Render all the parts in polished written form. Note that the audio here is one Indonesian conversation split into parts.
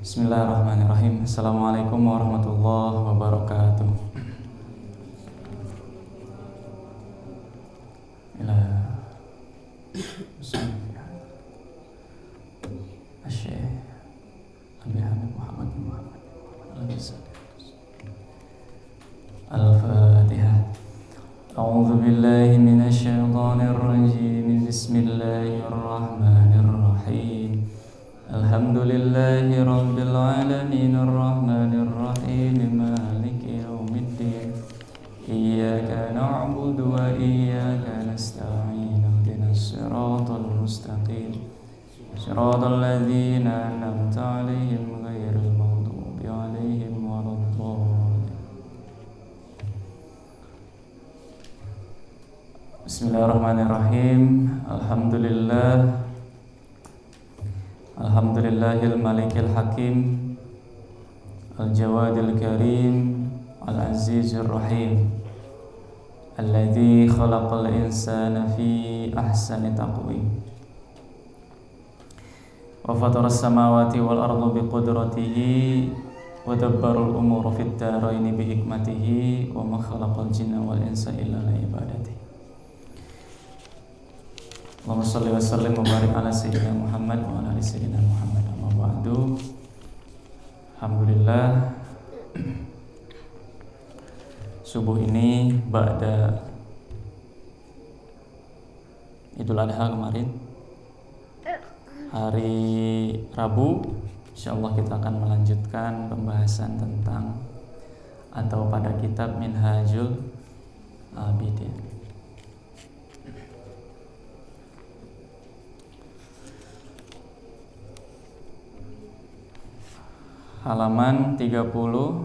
Bismillahirrahmanirrahim. Assalamualaikum warahmatullahi wabarakatuh. Ila Syekh Abi Hamid Muhammad bin Muhammad Al-Fatihah. A'udzu billahi minasy syaithanir rajim. Bismillahirrahmanirrahim. Alhamdulillahi rabbil alamin arrahmanir rahim maliki yaumiddin. Iyyaka na'budu wa iyyaka nasta'in. Ihdinas siratal mustaqim. Siratal ladzina an'amta 'alaihim ghairil maghdubi 'alaihim waladdallin. Bismillahirrahmanirrahim. Alhamdulillahil malikil hakim, al-jawadil karim, al-azizir rahim, alladzi khalaqal insana fi ahsani taqwim wa fataras samawati wal arda biqudratihi wa dabbarul umura fid dharaini bihikmatihi wa ma khalaqal jinna wal insa illa liya'budun. Allahumma shalli wa sallim wa barik ala sayyidina Muhammad wa ala ali sayyidina Muhammad. Amma ba'du. Alhamdulillah, subuh ini ba'da Idul Adha kemarin, hari Rabu, insyaallah kita akan melanjutkan pembahasan tentang atau pada kitab Minhajul Abidin. Halaman 34.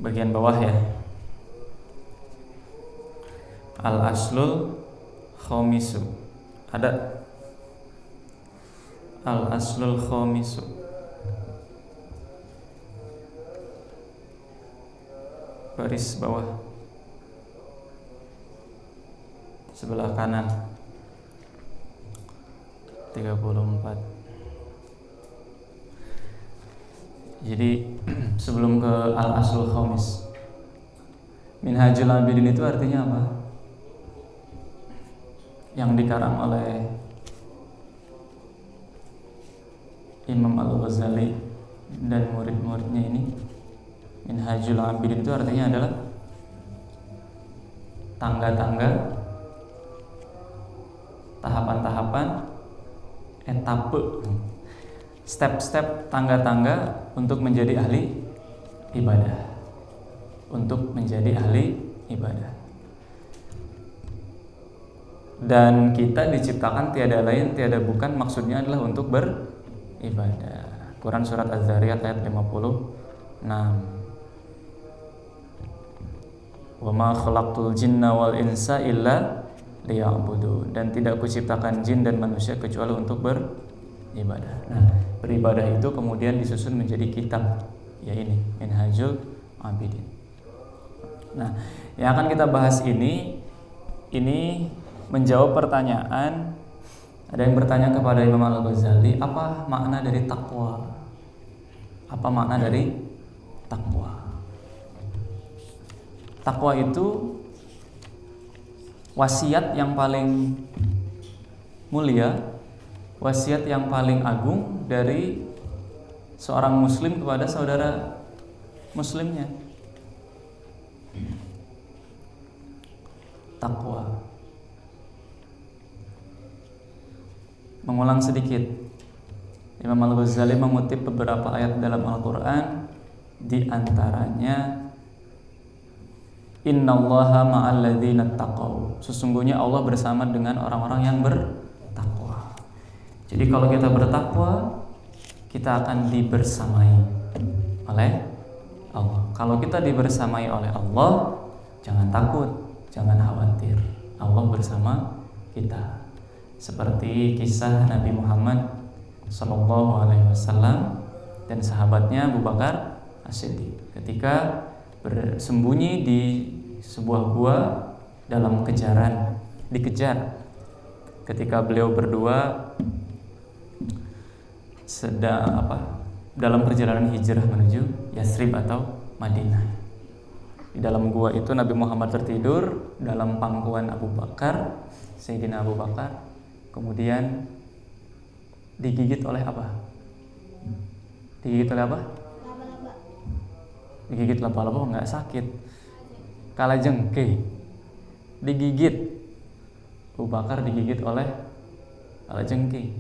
Bagian bawah ya. Al-aslul khamisu. Ada al-aslul khamisu. Baris bawah sebelah kanan 34. Jadi sebelum ke al-aslul khamis, Minhajul Abidin itu artinya apa? Yang dikarang oleh Imam Al-Ghazali dan murid-muridnya ini. Minhajul Abidin itu artinya adalah tangga-tangga, tahapan-tahapan, etape, step-step, tangga-tangga untuk menjadi ahli ibadah. Untuk menjadi ahli ibadah. Dan kita diciptakan tiada lain, tiada bukan, maksudnya adalah untuk beribadah. Quran surat Az-Zariyat ayat 56. Wa ma khalaqtul jinna wal insa illa liya'budu, dan tidak kuciptakan jin dan manusia kecuali untuk beribadah. Nah, beribadah itu kemudian disusun menjadi kitab, ya ini Minhajul Abidin. Nah, yang akan kita bahas ini menjawab pertanyaan. Ada yang bertanya kepada Imam Al-Ghazali, apa makna dari takwa? Apa makna dari takwa? Takwa itu wasiat yang paling mulia, wasiat yang paling agung dari seorang muslim kepada saudara muslimnya. Takwa. Mengulang sedikit, Imam Al-Ghazali mengutip beberapa ayat dalam Al-Quran, di antaranya Innallaha ma'al ladzina taqaw. Sesungguhnya Allah bersama dengan orang-orang yang bertakwa. Jadi kalau kita bertakwa, kita akan dibersamai oleh Allah. Kalau kita dibersamai oleh Allah, jangan takut, jangan khawatir. Allah bersama kita. Seperti kisah Nabi Muhammad SAW dan sahabatnya Abu Bakar As-Siddiq ketika bersembunyi di sebuah gua dalam dikejar ketika beliau berdua dalam perjalanan hijrah menuju Yathrib atau Madinah. Di dalam gua itu Nabi Muhammad tertidur dalam pangkuan Abu Bakar, Sayyidina Abu Bakar, kemudian digigit oleh apa? Digigit oleh apa? Laba-laba. Digigit laba-laba nggak sakit. Kalajengking digigit. Abu Bakar digigit oleh kalajengking.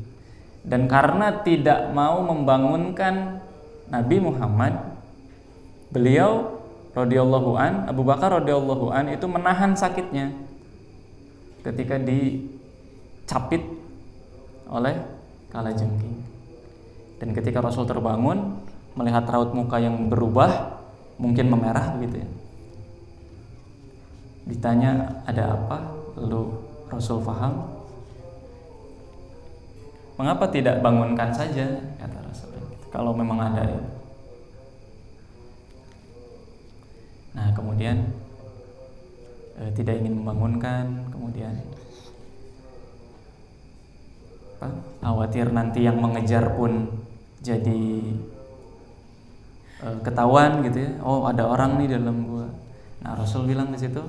Dan karena tidak mau membangunkan Nabi Muhammad, beliau radhiyallahu an, Abu Bakar radhiyallahu an itu menahan sakitnya ketika dicapit oleh kalajengking. Dan ketika Rasul terbangun melihat raut muka yang berubah, mungkin memerah begitu ya. Ditanya ada apa? Lalu Rasul faham. Mengapa tidak bangunkan saja, kata Rasul, kalau memang ada ya. Nah kemudian tidak ingin membangunkan, kemudian khawatir nanti yang mengejar pun jadi ketahuan gitu ya. Oh ada orang nih dalam gua. Nah Rasul bilang di situ,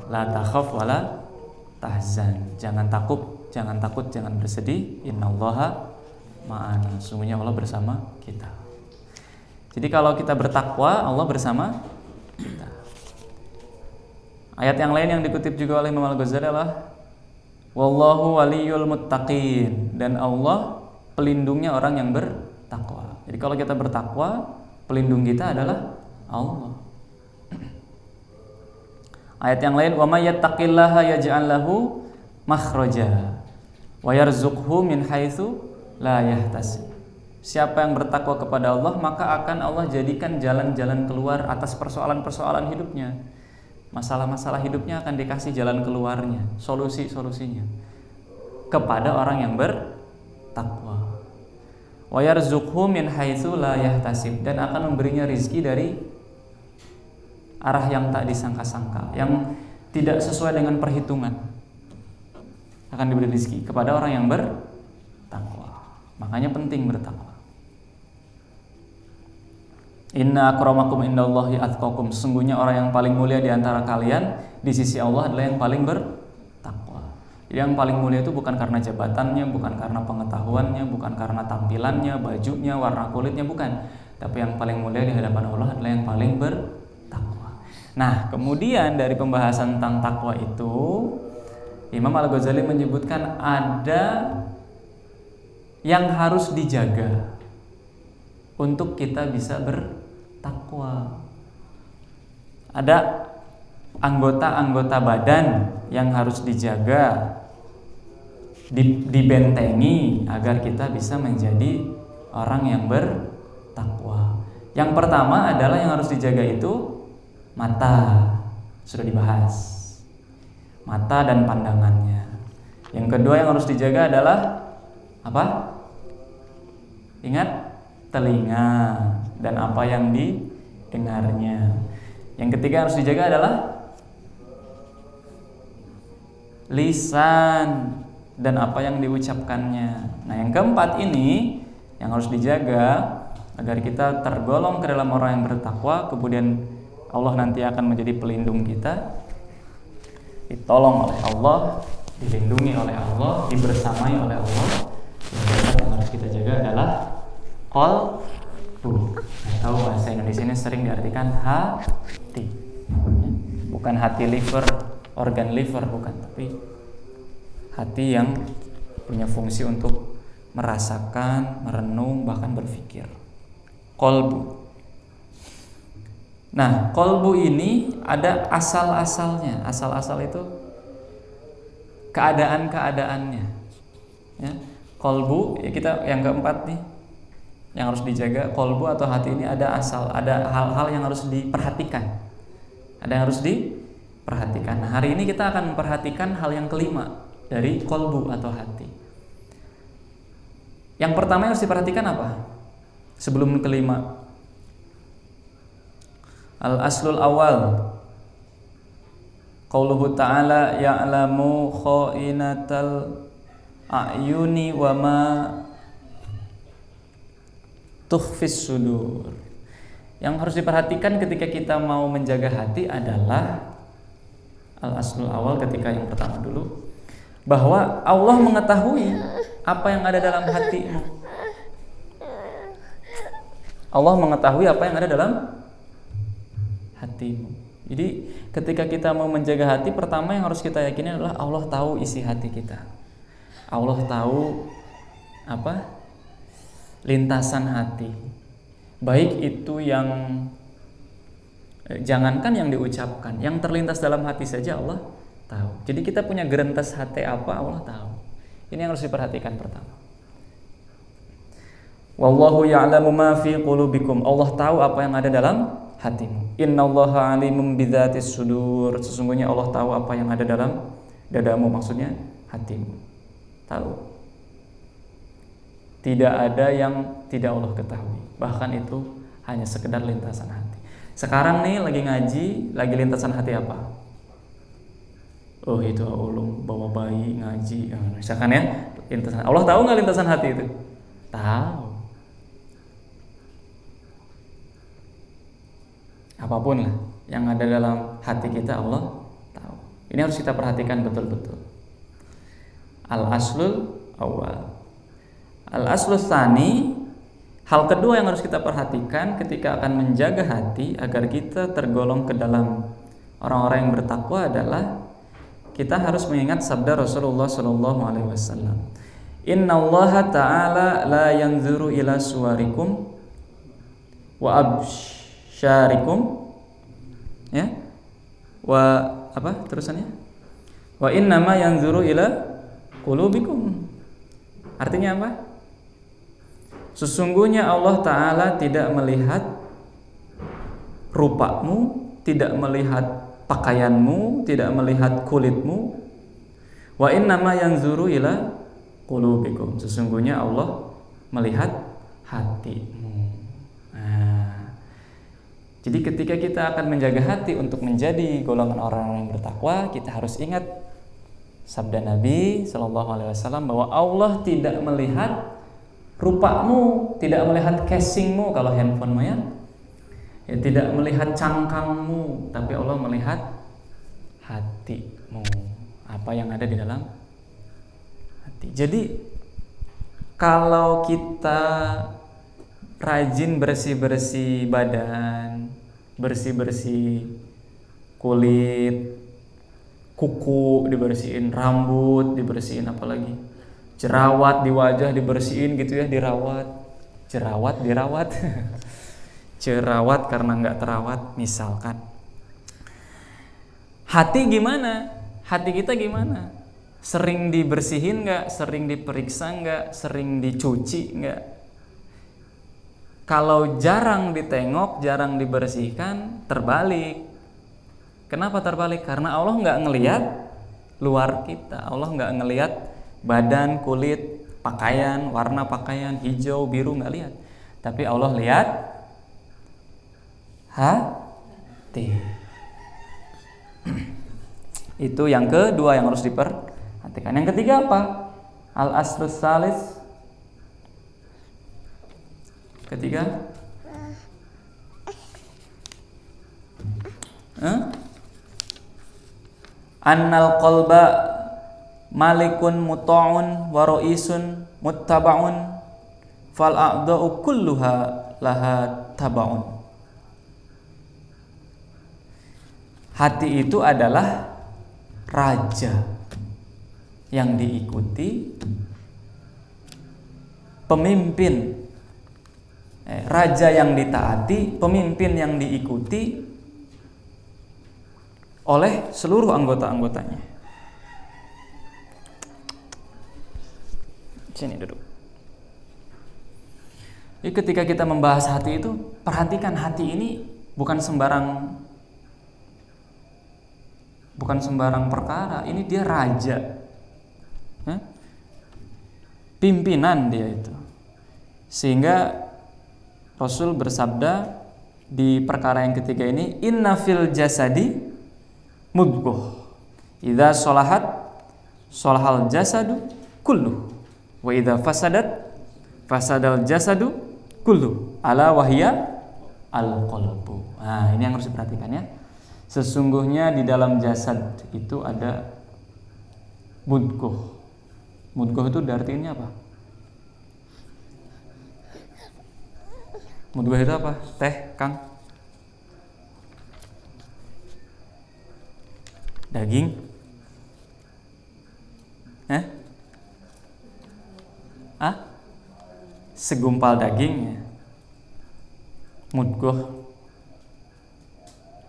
la takhaf wala tahzan. Jangan takut, jangan bersedih. Innallaha ma'ana. Sungguhnya Allah bersama kita. Jadi kalau kita bertakwa, Allah bersama kita. Ayat yang lain yang dikutip juga oleh Imam Al-Ghazali adalah wallahu waliyul muttaqin, dan Allah pelindungnya orang yang bertakwa. Jadi kalau kita bertakwa, pelindung kita adalah Allah. Ayat yang lain, wa may yattaqillaha yaj'al lahu makhraja wa yarzuqhu min haitsu la yahtasib. Siapa yang bertakwa kepada Allah, maka akan Allah jadikan jalan-jalan keluar atas persoalan-persoalan hidupnya. Masalah-masalah hidupnya akan dikasih jalan keluarnya, solusi-solusinya kepada orang yang bertakwa. Wa yarzuqhu min haitsu la yahtasib, dan akan memberinya rizki dari arah yang tak disangka-sangka, yang tidak sesuai dengan perhitungan. Akan diberi rizki kepada orang yang bertakwa. Makanya penting bertakwa. Inna akramakum indallahi atqakum. Sesungguhnya orang yang paling mulia di antara kalian di sisi Allah adalah yang paling bertakwa. Yang paling mulia itu bukan karena jabatannya, bukan karena pengetahuannya, bukan karena tampilannya, bajunya, warna kulitnya, bukan. Tapi yang paling mulia di hadapan Allah adalah yang paling bertakwa. Nah, kemudian dari pembahasan tentang takwa itu, Imam Al-Ghazali menyebutkan ada yang harus dijaga untuk kita bisa bertakwa. Ada anggota-anggota badan yang harus dijaga, dibentengi agar kita bisa menjadi orang yang bertakwa. Yang pertama adalah yang harus dijaga itu mata, sudah dibahas, mata dan pandangannya. Yang kedua yang harus dijaga adalah apa? Ingat, telinga dan apa yang didengarnya. Yang ketiga yang harus dijaga adalah lisan dan apa yang diucapkannya. Nah, yang keempat ini yang harus dijaga agar kita tergolong ke dalam orang yang bertakwa, kemudian Allah nanti akan menjadi pelindung kita, ditolong oleh Allah, dilindungi oleh Allah, dibersamai oleh Allah. Yang harus kita jaga adalah qalbu, atau bahasa Indonesia ini sering diartikan hati. Bukan hati liver, organ liver, bukan, tapi hati yang punya fungsi untuk merasakan, merenung, bahkan berpikir. Qalbu. Nah, qalbu ini ada asal-asalnya. Asal-asal itu keadaan-keadaannya. Ya. Qalbu, ya kita yang keempat nih, yang harus dijaga. Qalbu atau hati ini ada asal, ada hal-hal yang harus diperhatikan. Ada yang harus diperhatikan. Nah, hari ini kita akan memperhatikan hal yang kelima dari qalbu atau hati. Yang pertama yang harus diperhatikan apa? Sebelum kelima, al-aslul awal Qauluhu ta'ala ya'lamu kha'inatal a'yuni wa ma tukhfis sudur. Yang harus diperhatikan ketika kita mau menjaga hati adalah al-aslul awal, ketika yang pertama dulu, bahwa Allah mengetahui apa yang ada dalam hatimu. Allah mengetahui apa yang ada dalam hatimu. Jadi ketika kita mau menjaga hati, pertama yang harus kita yakini adalah Allah tahu isi hati kita. Allah tahu apa? Lintasan hati. Baik itu yang jangankan yang diucapkan, yang terlintas dalam hati saja Allah tahu. Jadi kita punya gerentas hati apa, Allah tahu. Ini yang harus diperhatikan pertama. Wallahu ya'lamu ma fi qulubikum. Allah tahu apa yang ada dalam hatimu. Innallaha alimun bidzatis sudur. Sesungguhnya Allah tahu apa yang ada dalam dadamu, maksudnya hatimu. Tahu. Tidak ada yang tidak Allah ketahui. Bahkan itu hanya sekedar lintasan hati. Sekarang nih lagi ngaji, lagi lintasan hati apa? Oh itu ulum bawa bayi ngaji, misalkan ya, lintasan. Allah tahu nggak lintasan hati itu? Tahu. Apapun lah yang ada dalam hati kita Allah tahu. Ini harus kita perhatikan betul-betul. Al-aslul awal. Al-aslul tsani, hal kedua yang harus kita perhatikan ketika akan menjaga hati agar kita tergolong ke dalam orang-orang yang bertakwa adalah kita harus mengingat sabda Rasulullah SAW. Innallaha ta'ala la yanzuru ila suwarikum wa absyarikum, ya, wa apa terusannya? Wa innama yanzuru ila qulubikum. Artinya apa? Sesungguhnya Allah Ta'ala tidak melihat rupamu, tidak melihat pakaianmu, tidak melihat kulitmu. Wa innama yanzuru ila qulubikum. Sesungguhnya Allah melihat hatimu. Nah, jadi ketika kita akan menjaga hati untuk menjadi golongan orang yang bertakwa, kita harus ingat sabda Nabi SAW bahwa Allah tidak melihat rupamu, tidak melihat casingmu kalau handphonemu ya, tidak melihat cangkangmu, tapi Allah melihat hatimu, apa yang ada di dalam hati. Jadi kalau kita rajin bersih-bersih badan, bersih-bersih kulit, kuku dibersihin, rambut dibersihin, apalagi jerawat di wajah dibersihin gitu ya, dirawat, dirawat jerawat karena nggak terawat misalkan. Hati gimana? Hati kita gimana? Sering dibersihin nggak? Sering diperiksa nggak? Sering dicuci nggak? Kalau jarang ditengok, jarang dibersihkan, terbalik. Kenapa terbalik? Karena Allah nggak ngelihat luar kita, Allah nggak ngelihat badan, kulit, pakaian, warna pakaian, hijau, biru, nggak lihat. Tapi Allah lihat hati. Itu yang kedua yang harus diperhatikan. Yang ketiga apa? Al-aslus salis. Ketiga, annal qalba malikun muta'un wa ra'isun muttaba'un fal a'da'u kulluha laha taba'un. Hati itu adalah raja yang diikuti pemimpin, raja yang ditaati, pemimpin yang diikuti oleh seluruh anggota-anggotanya. Sini duduk. Jadi ketika kita membahas hati itu, perhatikan hati ini bukan sembarang perkara. Ini dia raja, pimpinan dia itu. Sehingga Rasul bersabda di perkara yang ketiga ini, inna fil jasadi mudghah. Idza sholahat sholahal jasadu kullu wa idza fasadat fasadal jasadu kullu ala wahya al-qalbu. Nah, ini yang harus diperhatikan ya. Sesungguhnya di dalam jasad itu ada mudghah. Mudghah itu artinya apa? Mudghah itu apa? Teh, Kang? Daging? Segumpal daging ya. Mudghah.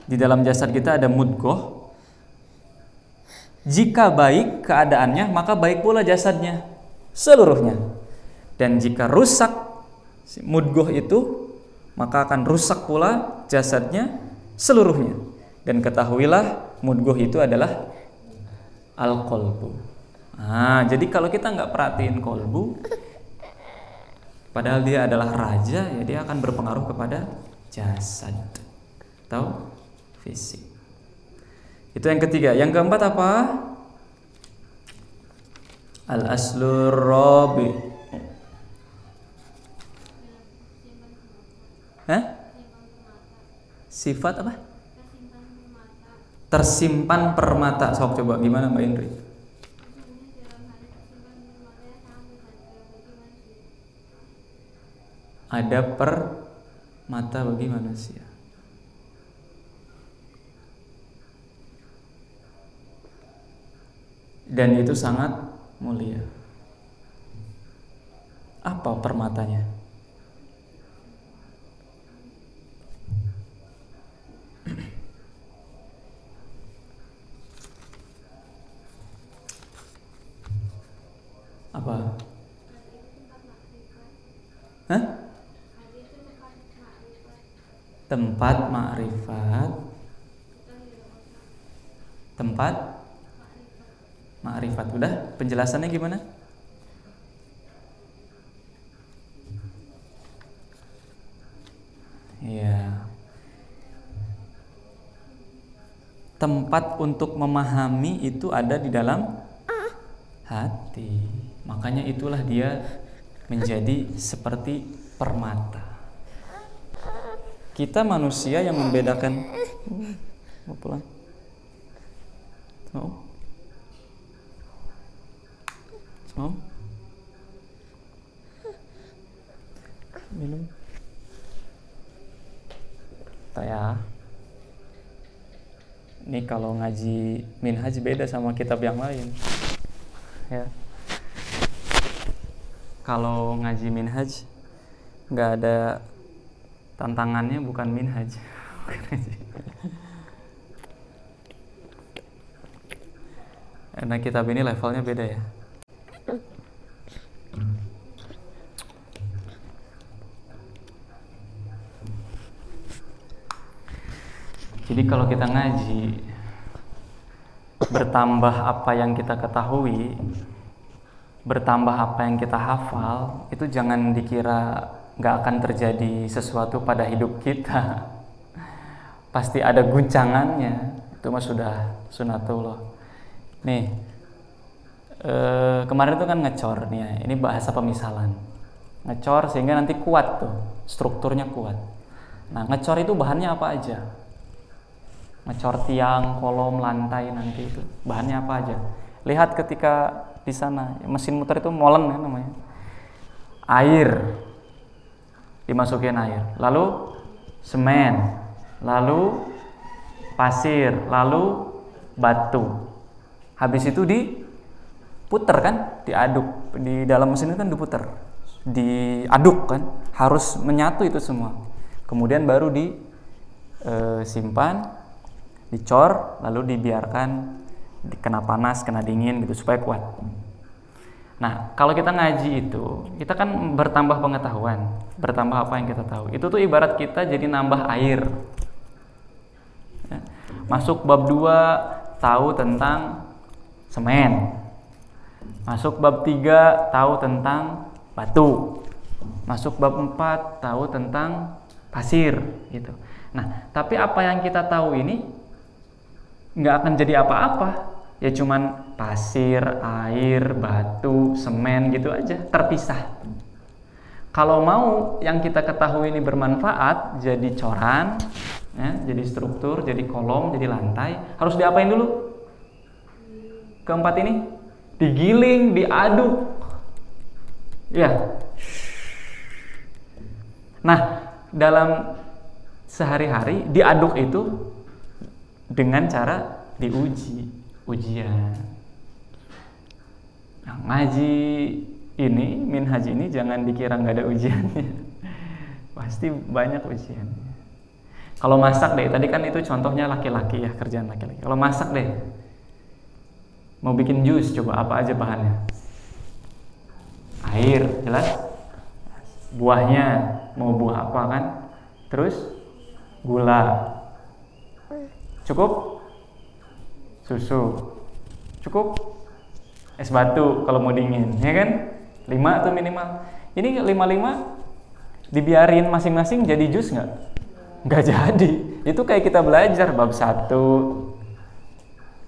Di dalam jasad kita ada mudghah. Jika baik keadaannya, maka baik pula jasadnya seluruhnya. Dan jika rusak mudghah itu, maka akan rusak pula jasadnya seluruhnya. Dan ketahuilah mudghah itu adalah al-qalbu. Nah, jadi kalau kita nggak perhatiin kolbu, padahal dia adalah raja, ya dia akan berpengaruh kepada jasad atau fisik. Itu yang ketiga. Yang keempat apa? Al-aslur rabi. Sifat apa? Tersimpan permata. Sok coba gimana Mbak Indri? Ada permata bagi manusia. Dan itu sangat mulia. Apa permatanya? Apa? Tempat ma'rifat. Tempat ma'rifat. Udah, penjelasannya gimana? Ya. Tempat untuk memahami itu ada di dalam hati. Makanya itulah dia menjadi seperti permata. Kita manusia yang membedakan. Mau pulang? Mau? Mau? Minum? Ya. Ini kalau ngaji minhaj beda sama kitab yang lain. Ya. Kalau ngaji minhaj nggak ada tantangannya, bukan minhaj. Karena kitab ini levelnya beda ya. Jadi kalau kita ngaji, bertambah apa yang kita ketahui, bertambah apa yang kita hafal, itu jangan dikira nggak akan terjadi sesuatu pada hidup kita. Pasti ada guncangannya. Itu mah sudah sunatullah. Nih, kemarin itu kan ngecor nih ya. Ini bahasa pemisalan. Ngecor sehingga nanti kuat tuh, strukturnya kuat. Nah, ngecor itu bahannya apa aja? Ngecor tiang, kolom, lantai nanti itu bahannya apa aja? Lihat ketika di sana mesin muter itu molen ya namanya. Air, dimasukin air, lalu semen, lalu pasir, lalu batu. Habis itu diputer kan, diaduk. Di dalam mesin itu kan diputer, diaduk kan, harus menyatu itu semua. Kemudian baru disimpan, dicor, lalu dibiarkan kena panas, kena dingin gitu supaya kuat. Nah, kalau kita ngaji itu, kita kan bertambah pengetahuan, bertambah apa yang kita tahu. Itu tuh ibarat kita jadi nambah air. Ya. Masuk bab 2 tahu tentang semen. Masuk bab 3 tahu tentang batu. Masuk bab 4 tahu tentang pasir gitu. Nah, tapi apa yang kita tahu ini nggak akan jadi apa-apa. Ya cuman pasir, air, batu, semen gitu aja, terpisah. Kalau mau yang kita ketahui ini bermanfaat, jadi coran, ya, jadi struktur, jadi kolom, jadi lantai, harus diapain dulu? Keempat ini digiling, diaduk. Ya. Nah, dalam sehari-hari diaduk itu dengan cara ujian. Nah, ngaji ini, minhaj ini jangan dikira nggak ada ujiannya. Pasti banyak ujiannya. Kalau masak deh, tadi kan itu contohnya laki-laki ya, kerjaan laki-laki. Kalau masak deh, mau bikin jus, coba apa aja bahannya? Air, jelas. Buahnya, mau buah apa kan? Terus gula. Cukup? Susu. Cukup? Es batu kalau mau dingin, ya kan? 5 tuh minimal. Ini 5 dibiarin masing-masing jadi jus nggak? Nggak jadi. Itu kayak kita belajar bab 1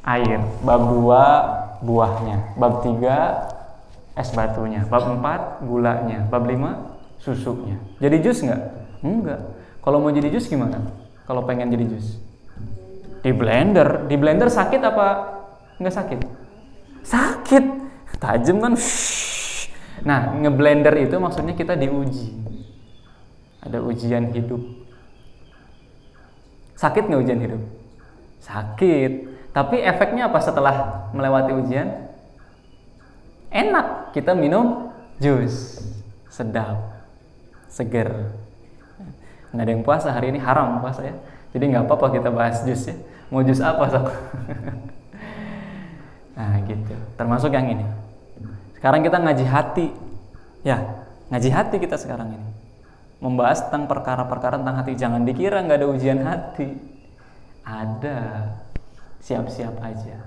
air, bab 2 buahnya, bab 3 es batunya, bab 4 gulanya, bab 5 susunya. Jadi jus nggak? Enggak. Kalau mau jadi jus gimana? Kalau pengen jadi jus? Di blender. Di blender sakit apa nggak sakit? Sakit. Tajam kan? Nah, ngeblender itu maksudnya kita diuji. Ada ujian hidup. Sakit nggak ujian hidup? Sakit. Tapi efeknya apa setelah melewati ujian? Enak. Kita minum jus. Sedap. Seger. Nggak ada yang puasa hari ini, haram puasa ya. Jadi nggak apa-apa kita bahas jus ya. Mau jus apa sok? Nah gitu. Termasuk yang ini. Sekarang kita ngaji hati. Ya, ngaji hati kita sekarang ini. Membahas tentang perkara-perkara tentang hati. Jangan dikira nggak ada ujian hati. Ada. Siap-siap aja.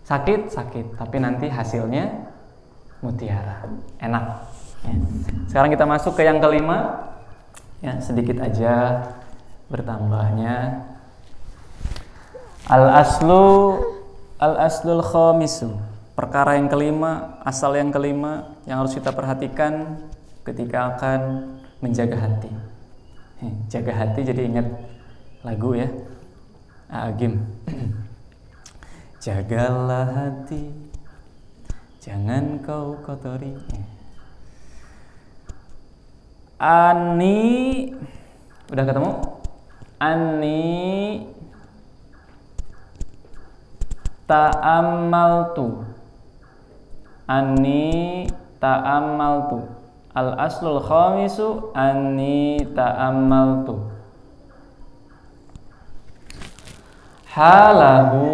Sakit, tapi nanti hasilnya mutiara. Enak. Ya. Sekarang kita masuk ke yang kelima. Ya, sedikit aja bertambahnya. Al-aslul khamisu. Perkara yang kelima, asal yang kelima yang harus kita perhatikan ketika akan menjaga hati. Jaga hati, jadi ingat lagu ya, Agim. Jagalah hati, jangan kau kotori. Ani, udah ketemu? Ani ta'ammaltu. Ani ta'ammaltu. Al-aslul khamisu ani ta'ammaltu. Halahu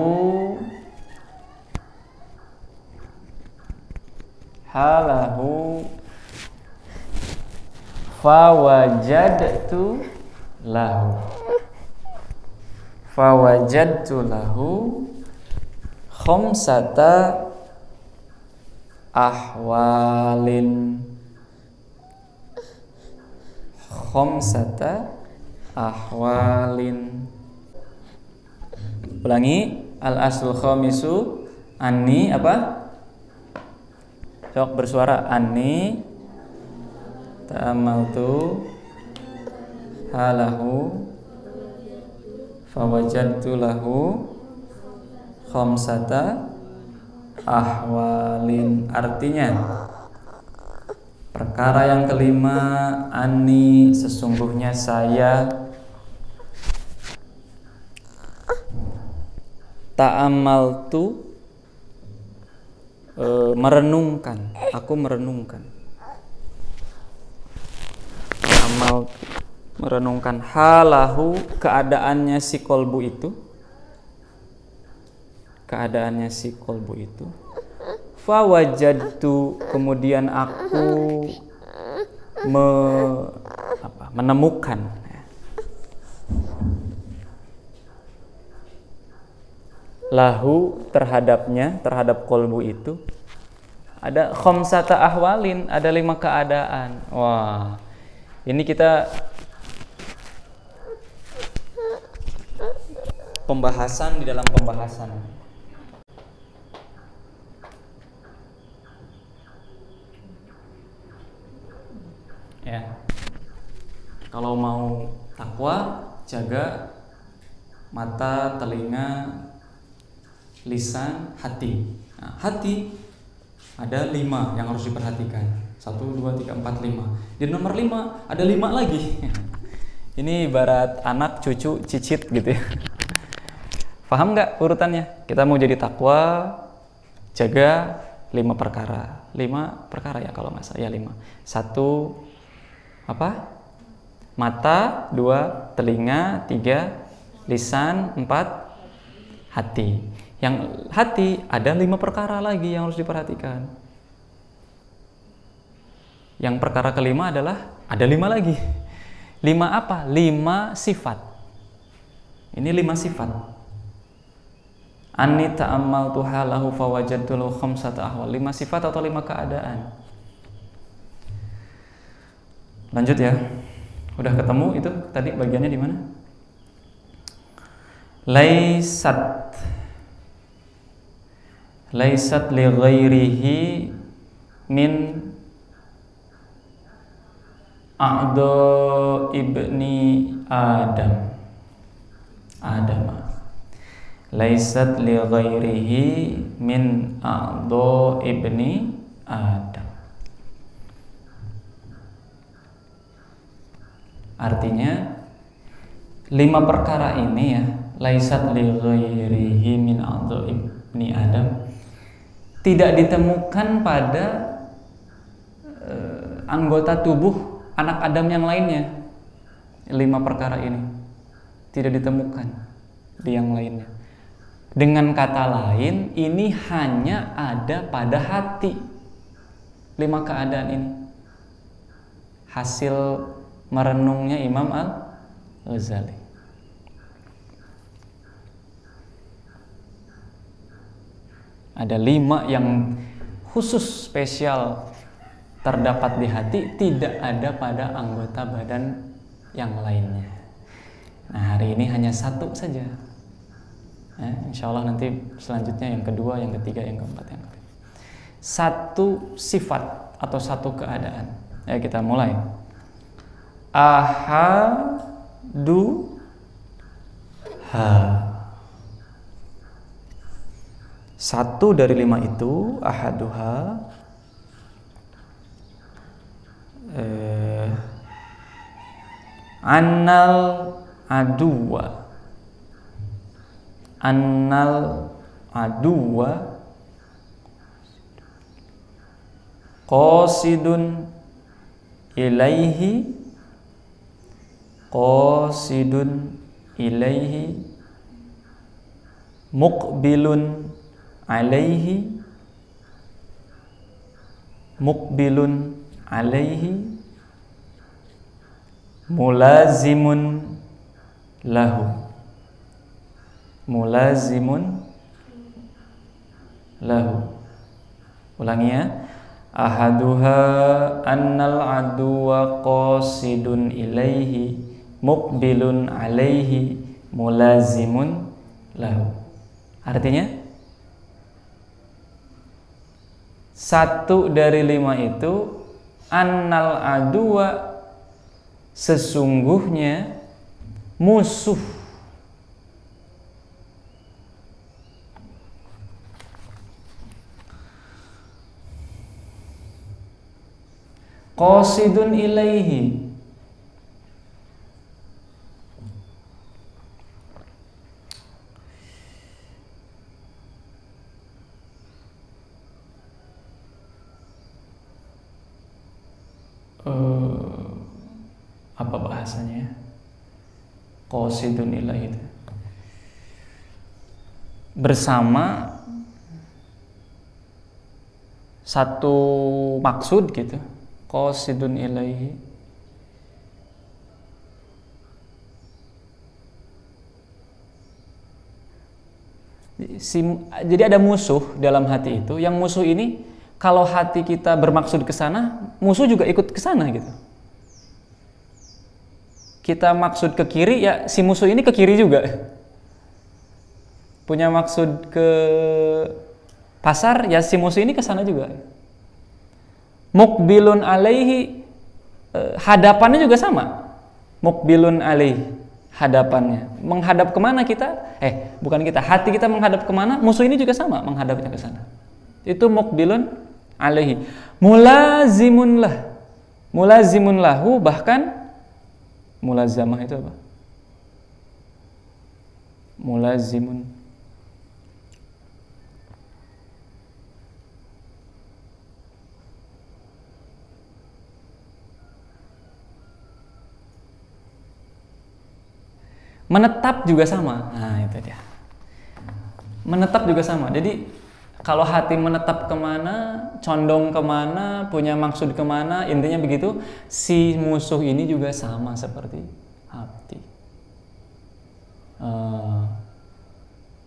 fawajadtu lahu khamsata ahwalin. Ulangi, al-aslul khamisu anni apa? Sok bersuara, anni ta'amaltu halahu fawajadtu lahu khamsata ahwalin. Artinya perkara yang kelima, ani sesungguhnya saya, ta'amaltu merenungkan, aku merenungkan. Ta'amal merenungkan halahu, keadaannya si kolbu itu. Keadaannya si kolbu itu. Fawajadtu, kemudian aku menemukan. Lahu, terhadapnya, terhadap kolbu itu ada khamsata ahwalin, ada 5 keadaan. Wah, ini kita pembahasan di dalam pembahasan. Ya. Kalau mau takwa, jaga mata, telinga, lisan, hati. Nah, hati ada 5 yang harus diperhatikan. 1, 2, 3, 4, 5. Di nomor 5 ada 5 lagi. Ini ibarat anak, cucu, cicit gitu ya. Paham nggak urutannya? Kita mau jadi takwa, jaga 5 perkara. 5 perkara ya kalau nggak salah. Ya 5. 1 apa? Mata, 2 telinga, 3 lisan, 4 hati. Yang hati ada 5 perkara lagi yang harus diperhatikan. Yang perkara kelima adalah ada 5 lagi. 5 apa? 5 sifat. Ini 5 sifat. Anni ta'ammaltu halahu fawajadtu lahu khamsata ahwal. 5 sifat atau 5 keadaan. Lanjut ya. Udah ketemu itu tadi bagiannya di mana? Laisat li ghairihi min a'dha ibni Adam. Laisat li ghairihi min a'dha ibni Adam. Artinya 5 perkara ini ya, laisat li ghairihi min a'dha ibni Adam, tidak ditemukan pada anggota tubuh anak Adam yang lainnya. 5 perkara ini tidak ditemukan di yang lainnya. Dengan kata lain, ini hanya ada pada hati. 5 keadaan ini hasil merenungnya Imam Al-Ghazali. Ada 5 yang khusus spesial terdapat di hati, tidak ada pada anggota badan yang lainnya. Nah, hari ini hanya 1 saja. Insya Allah nanti selanjutnya yang kedua, yang ketiga, yang keempat, yang kelima. 1 sifat atau 1 keadaan. Ya, kita mulai. Ahaduha. 1 dari 5 itu ahaduha annal aduwa qasidun ilaihi muqbilun alaihi mulazimun lahu. Ulangi ya. Ahaduha annal aduwa qasidun ilaihi muqbilun alaihi mulazimun lahu. Artinya 1 dari 5 itu annal aduwa, sesungguhnya musuh. Qasidun ilaihi, apa bahasanya? Qasidun ilaihi itu bersama satu maksud gitu. Qasidun ilaihi jadi ada musuh dalam hati itu. Yang musuh ini kalau hati kita bermaksud ke sana, musuh juga ikut ke sana gitu. Kita maksud ke kiri, ya si musuh ini ke kiri juga. punya maksud ke pasar, ya si musuh ini ke sana juga. Muqbilun alaihi, hadapannya juga sama. Muqbilun alaihi, hadapannya. Menghadap kemana kita? Bukan kita, hati kita menghadap kemana, musuh ini juga sama, menghadapnya ke sana. Itu muqbilun alaihi. Mulazimun lahu, bahkan mulazamah itu apa? Mulazimun, menetap juga sama. Nah, itu dia. Menetap juga sama. Jadi kalau hati menetap kemana, condong kemana, punya maksud kemana, intinya begitu. Si musuh ini juga sama seperti hati.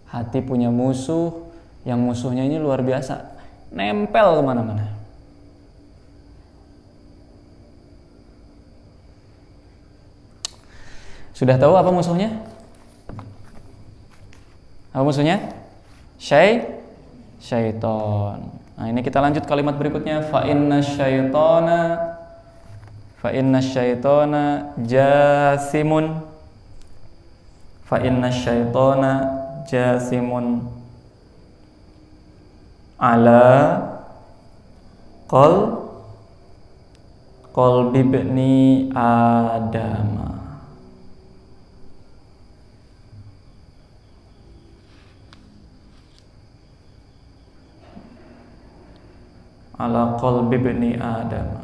Hati punya musuh, yang musuhnya ini luar biasa, nempel kemana-mana. Sudah tahu apa musuhnya? Apa musuhnya? Syaiton. Nah, ini kita lanjut kalimat berikutnya. Fa inna syaitona jasimun. Fa inna syaitona jasimun ala qalbi ibni Adam. Ala qalbi ibni Adam.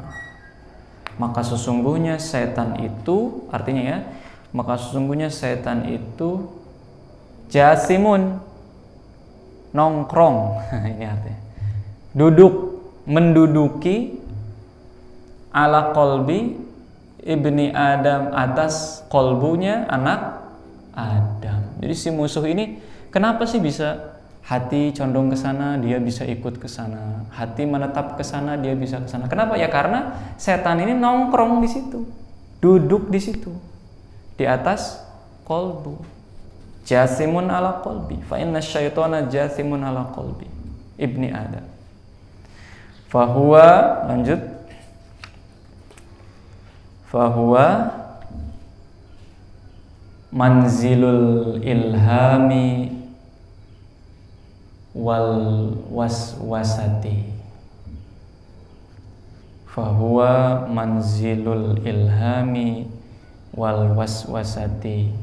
Maka sesungguhnya setan itu, artinya ya, maka sesungguhnya setan itu jasimun, nongkrong. Ini artinya menduduki ala qalbi ibni Adam, atas kolbunya anak Adam. Jadi si musuh ini kenapa sih bisa hati condong ke sana, dia bisa ikut ke sana. Hati menetap ke sana, dia bisa ke sana. Kenapa? Ya karena setan ini nongkrong di situ, duduk di situ, di atas kolbu. Jasimun ala qalbi. Fa inna syaitona jasimun ala qalbi ibni Adam. Fahuwa, lanjut. Fahuwa manzilul ilhami wal waswasati. Fahuwa manzilul ilhami wal waswasati.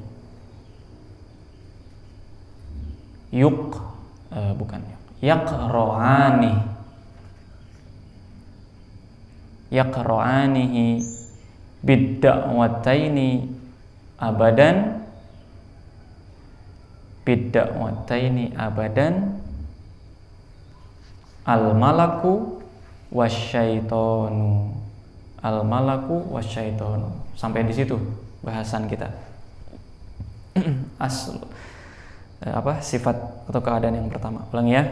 Yaqra'anihi bidda'wataini abadan al-malaku wasyaitonu. Sampai di situ bahasan kita. Sifat atau keadaan yang pertama. Ulangi ya.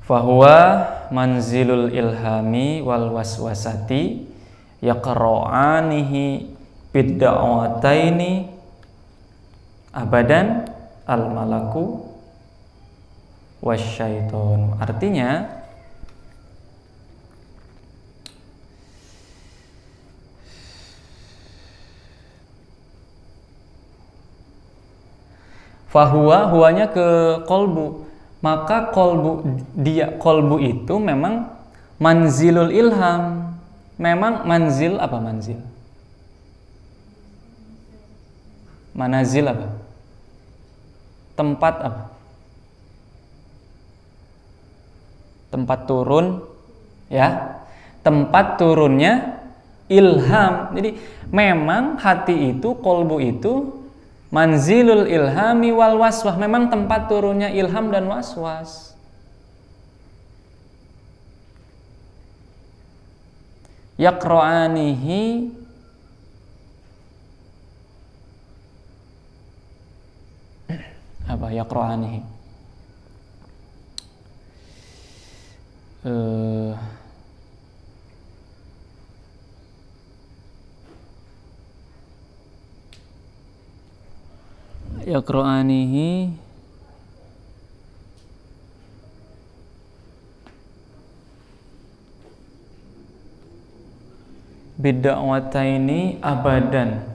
Fahuwa manzilul ilhami wal waswasati yaqra'anihi bidda'wataini abadan al-malaku wasyaitonu. Artinya huwanya ke kolbu, maka kolbu itu memang manzilul ilham. Memang manzil apa? Manazil apa? Tempat apa? Tempat turun, ya. Tempat turunnya ilham. Jadi memang hati itu, kolbu itu manzilul ilhami wal waswas, memang tempat turunnya ilham dan waswas. Yaqra'anihi apa? Yaqra'anihi yaqra'anihi bidda'wataini abadan.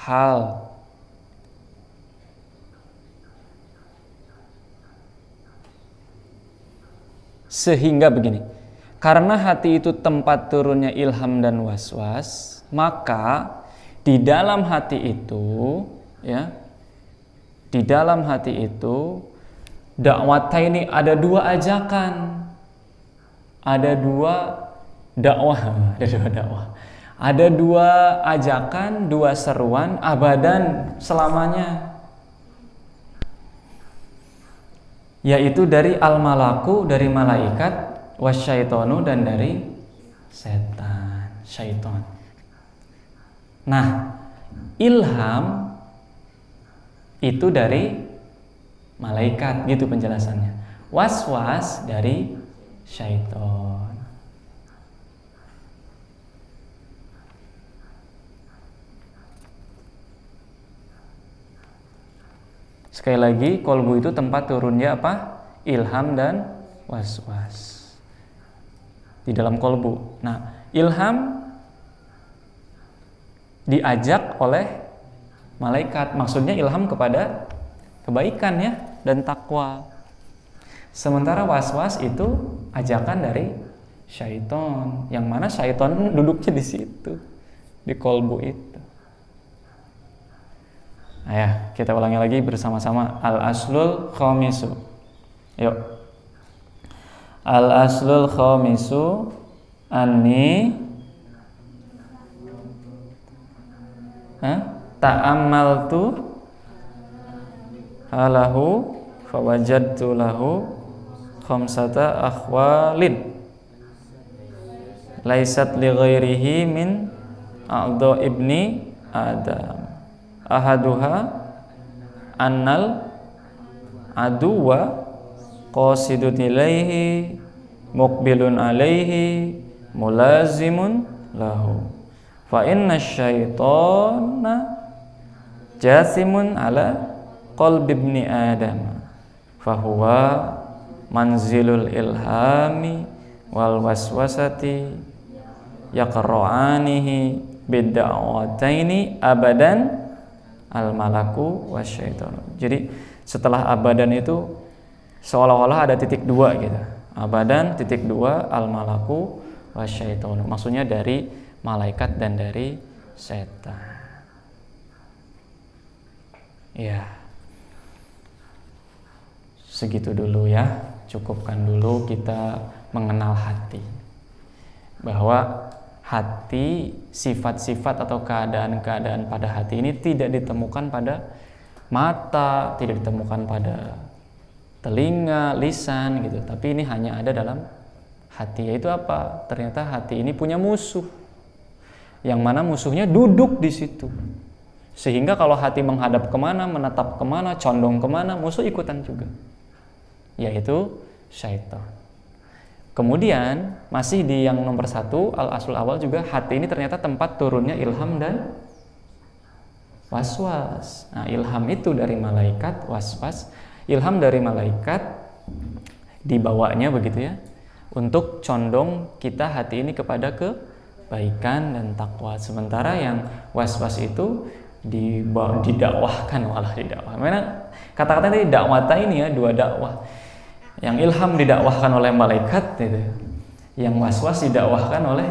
Hal sehingga begini, karena hati itu tempat turunnya ilham dan waswas, maka di dalam hati itu, ya, di dalam hati itu dakwataini, ada dua ajakan, ada dua dakwah, ada dua ajakan, dua seruan abadan, selamanya, yaitu dari al-malaku, dari malaikat, wasyaitonu, dan dari setan, syaiton. Nah, ilham itu dari malaikat, gitu penjelasannya. Was-was dari syaiton. Sekali lagi, kolbu itu tempat turunnya apa? Ilham dan was-was di dalam kolbu. Nah, ilham diajak oleh malaikat, maksudnya ilham kepada kebaikan, ya, dan takwa. Sementara was-was itu ajakan dari syaiton, yang mana syaiton duduknya di situ, di kolbu itu. Ayah, kita ulangi lagi bersama-sama. Al-aslul khamisu. Yuk. Al-aslul khamisu anni ta'ammaltu halahu fawajadtu lahu khamsata akhwalin laisat li ghairihi min a'dha ibni adam. Ahaduha annal aduwa qasidun ilaihi muqbilun alaihi mulazimun lahu fa inna syaitana jasimun ala qalbi ibni adam fahuwa manzilul ilhami wal waswasati yaqra'anihi bidda'wataini abadan al-malaku wasyaiton. Jadi setelah abadan itu seolah-olah ada titik dua gitu. Abadan titik dua, al-malaku wasyaiton. Maksudnya dari malaikat dan dari setan. Ya. Segitu dulu ya. Cukupkan dulu kita mengenal hati. Bahwa hati, sifat-sifat atau keadaan-keadaan pada hati ini tidak ditemukan pada mata, tidak ditemukan pada telinga, lisan gitu. Tapi ini hanya ada dalam hati. Yaitu apa? Ternyata hati ini punya musuh. Yang mana musuhnya duduk di situ. Sehingga kalau hati menghadap kemana, menatap kemana, condong kemana, musuh ikutan juga. Yaitu syaitan. Kemudian masih di yang nomor 1, al-aslul awal juga, hati ini ternyata tempat turunnya ilham dan waswas. Nah, ilham itu dari malaikat, waswas, ilham dari malaikat dibawanya begitu ya, untuk condong kita hati ini kepada kebaikan dan takwa. Sementara yang waswas itu didakwahkan, malah didakwah. Mana kata-kata ini dakwata ini ya, dua dakwah. Yang ilham didakwahkan oleh malaikat gitu. Yang waswas didakwahkan oleh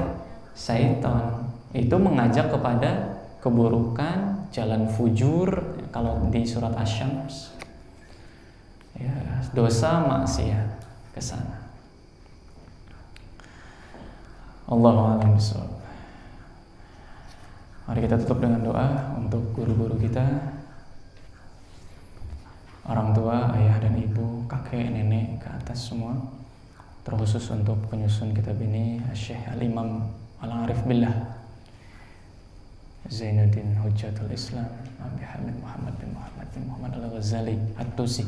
syaitan. Itu mengajak kepada keburukan, jalan fujur, kalau di surat Asy-Syams. Ya, dosa maksiat ke sana. Allahu a'lam bishawab. Mari kita tutup dengan doa untuk guru-guru kita, orang tua, ayah dan ibu, kakek, nenek, ke atas semua. Terkhusus untuk penyusun kitab ini, Syekh Al-Imam Al-Arif Billah Zainuddin Hujjatul Islam Abi Hamid Muhammad bin Muhammad Al-Ghazali At-Tusi.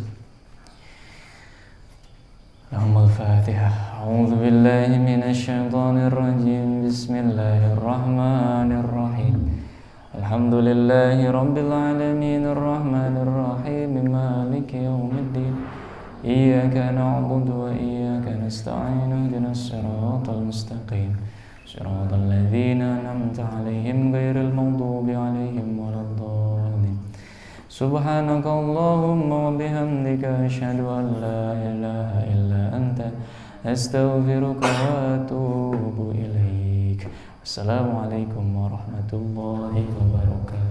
Lahumul Fatihah. A'udzu billahi minasy syaithanir rajim. Bismillahirrahmanirrahim. Alhamdulillahi rabbil alamin arrahmanir rahim مالك يوم الدين إياك نعبد وإياك نستعين اهدنا الصراط المستقيم صراط الذين أنعمت عليهم غير المغضوب عليهم ولا الضالين سبحانك اللهم وبحمدك أشهد أن لا إله إلا أنت أستغفرك وأتوب إليك. Assalamualaikum warahmatullahi wabarakatuh.